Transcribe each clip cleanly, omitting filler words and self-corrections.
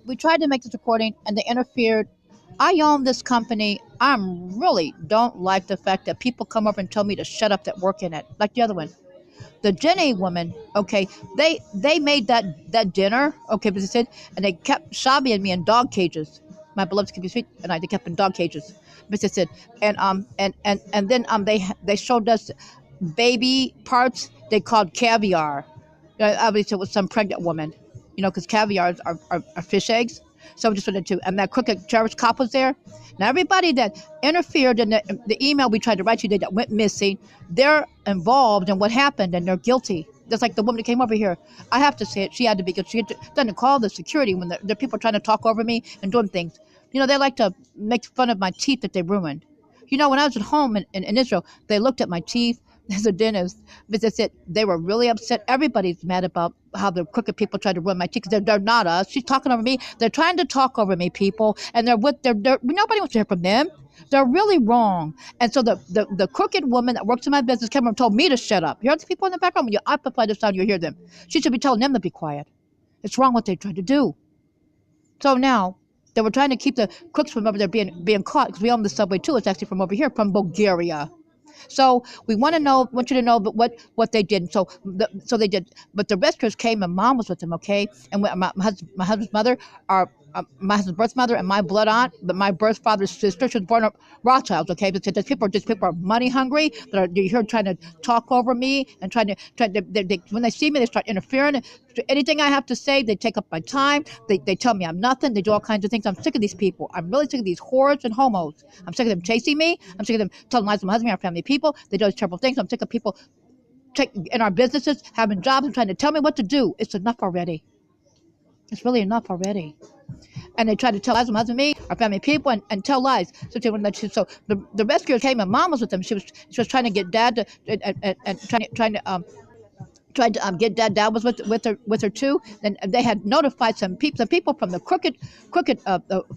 We tried to make this recording and they interfered. I own this company. I'm really don't like the fact that people come up and tell me to shut up that work in it, like the other one. The Jenny woman, okay, they made that dinner, okay, but they said, and they kept Shabby and me in dog cages. My beloved keep sweet, and I they kept in dog cages. But they said, and then they showed us baby parts they called caviar. Obviously, it was some pregnant woman, because caviar are fish eggs. So we just wanted to, and that crooked terrorist cop was there. Now, everybody that interfered in the email we tried to write you that went missing, they're involved in what happened and they're guilty. Just like the woman that came over here. I have to say it, she had to be good. She had done to call the security when the people trying to talk over me and doing things. They like to make fun of my teeth that they ruined. When I was at home in Israel, they looked at my teeth as a dentist, but they said they were really upset. Everybody's mad about how the crooked people tried to ruin my teeth because they're not us. She's talking over me. They're trying to talk over me, people, and nobody wants to hear from them. They're really wrong. And so the crooked woman that works in my business came and told me to shut up. You hear the people in the background? When you amplify the sound, you hear them. She should be telling them to be quiet. It's wrong what they tried to do. So now they were trying to keep the crooks from over there being caught because we own the subway too. It's actually from over here, from Bulgaria. So we want you to know, but what they did. So they did. But the rescuers came, and Mom was with them, okay. And my husband's mother, my husband's birth mother, and my blood aunt, but my birth father's sister, she was born of Rothschilds, okay. But these people are money hungry. You're here trying to talk over me and when they see me, they start interfering. Anything I have to say, they take up my time. They tell me I'm nothing. They do all kinds of things. I'm sick of these people. I'm really sick of these whores and homos. I'm sick of them chasing me. I'm sick of them telling lies to my husband, our family people. They do these terrible things. I'm sick of people in our businesses, having jobs and trying to tell me what to do. It's enough already. It's really enough already. And they tried to tell lies to my husband, me, our family people, and tell lies. So the rescuers came, and Mom was with them. She was trying to get Dad to and tried to get Dad was with her too. And they had notified some people from the crooked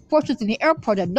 forces in the airport. And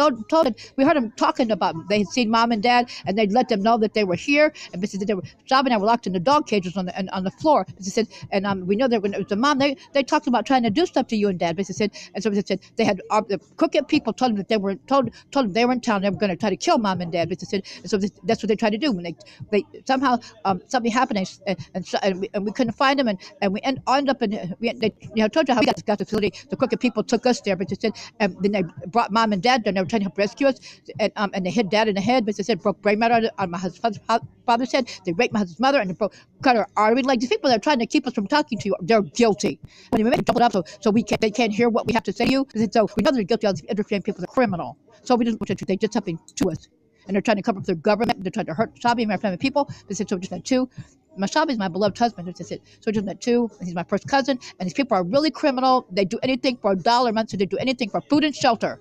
we heard them talking about they had seen Mom and Dad, and they let them know that they were here. And they said they were Job and I were locked in the dog cages on the floor. They said, and we know that when it was the mom, they talked about trying to do stuff to you and Dad. They said, and so they said they had the crooked people told them that told them they were in town. They were going to try to kill Mom and Dad. They said, and so that's what they tried to do when they somehow something happened and we couldn't find them, and we end up in told you how we got the facility. The crooked people took us there, but they said, and then they brought Mom and Dad there. And they were trying to help rescue us, and they hit Dad in the head. But they said broke brain matter on my husband's father's head. They raped my husband's mother and they cut her artery. Like these people that are trying to keep us from talking to you, they're guilty. And we make it up so they can't hear what we have to say to you. They said, so we know they're guilty. All these interfering people are criminal. So we just they did something to us. And they're trying to cover up their government. They're trying to hurt Shabi and my family people. They said, so we just had two. My Shabi is my beloved husband. They said, so we just met two. And he's my first cousin. And these people are really criminal. They do anything for $1 a month. So they do anything for food and shelter.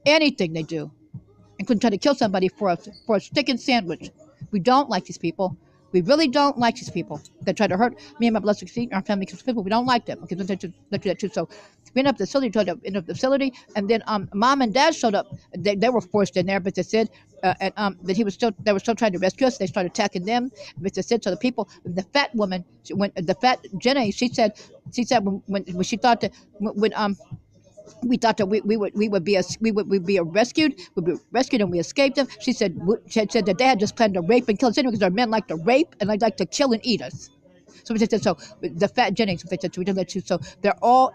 Anything they do. Including trying to kill somebody for a stick and sandwich. We don't like these people. We really don't like these people that try to hurt me and my blessed seat and our family people. We don't like them. Okay, let's do that too. So we ended up in the facility, and then Mom and Dad showed up. They were forced in there, but they said that they were still trying to rescue us. They started attacking them, but they said so. The fat woman, the fat Jenny, she said when she thought that when we thought that we'd be rescued and we escaped them. She said that they had just planned to rape and kill us anyway because our men like to rape and they like to kill and eat us. So we said so the fat Jennings. They said so we did that too. So they're all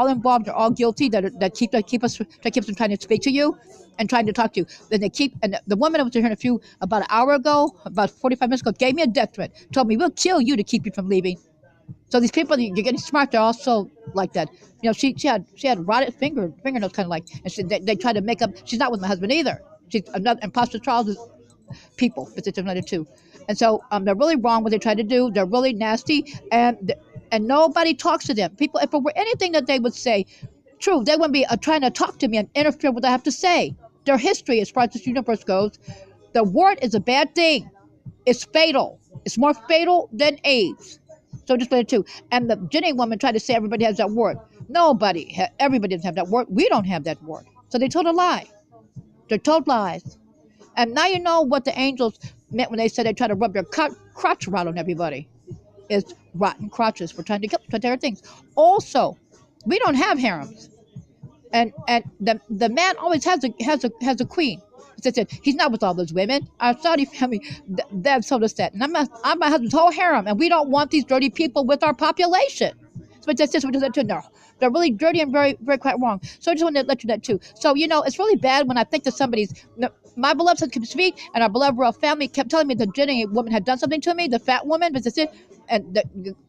involved. They're all guilty. That keep us from trying to speak to you and trying to talk to you. Then the woman I was here about an hour ago, about 45 minutes ago, gave me a death threat. Told me we'll kill you to keep you from leaving. So these people, you're getting smart. They're also like that. She had rotted fingernails, kind of like, and they try to make up. She's not with my husband either. She's another imposter Charles people. But it's another two, and so they're really wrong what they try to do. They're really nasty, and nobody talks to them. People, if it were anything that they would say, true, they wouldn't be trying to talk to me and interfere with what I have to say. Their history, as far as this universe goes, the wart is a bad thing. It's fatal. It's more fatal than AIDS. So just let it too. And the Jenny woman tried to say everybody has that word. Everybody doesn't have that word. We don't have that word. So they told a lie. They told lies. And now you know what the angels meant when they said they try to rub their crotch rot on everybody. It's rotten crotches. We're trying to kill their things. Also, we don't have harems. And the man always has a queen. He said he's not with all those women. Our Saudi family, that told us that. And I'm my husband's whole harem, and we don't want these dirty people with our population. So that's just what does that no. They're really dirty and very quite wrong. So I just wanted to let you know that too. So it's really bad when I think that somebody's my beloved son could speak, and our beloved royal family kept telling me the Jenny woman had done something to me, the fat woman, but that's it. And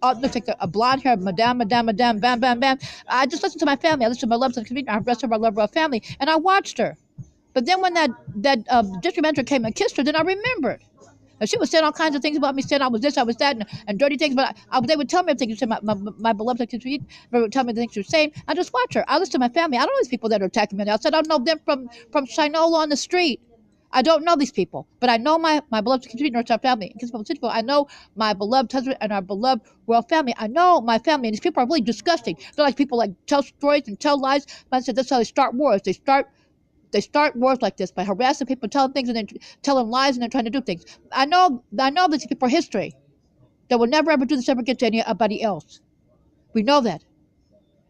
looks like a blonde hair, madame, bam, bam, bam. I just listened to my family. I listened to my beloved son speak, and the rest of our beloved royal family, and I watched her. But then when that district manager came and kissed her, then I remembered. And she was saying all kinds of things about me, saying I was this, I was that, and dirty things. But they would tell me everything. My beloved like they would tell me the things she was saying. I just watch her. I listen to my family. I don't know these people that are attacking me on the outside. I don't know them from Shinola on the street. I don't know these people, but I know my beloved North South family. I know my beloved husband and our beloved royal family. I know my family, and these people are really disgusting. They're like people like tell stories and tell lies. But I said that's how they start wars. They start wars like this by harassing people, telling things, and then telling lies, and then trying to do things. I know these people are history. They will never ever do this ever again to anybody else. We know that.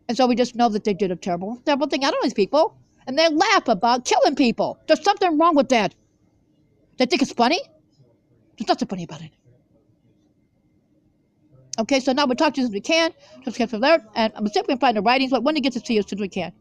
And so we just know that they did a terrible thing. I don't know these people. And they laugh about killing people. There's something wrong with that. They think it's funny? There's nothing funny about it. Okay, so now we'll talk to you as we can. And I'm simply applying the writings, but when to get to see you as soon as we can.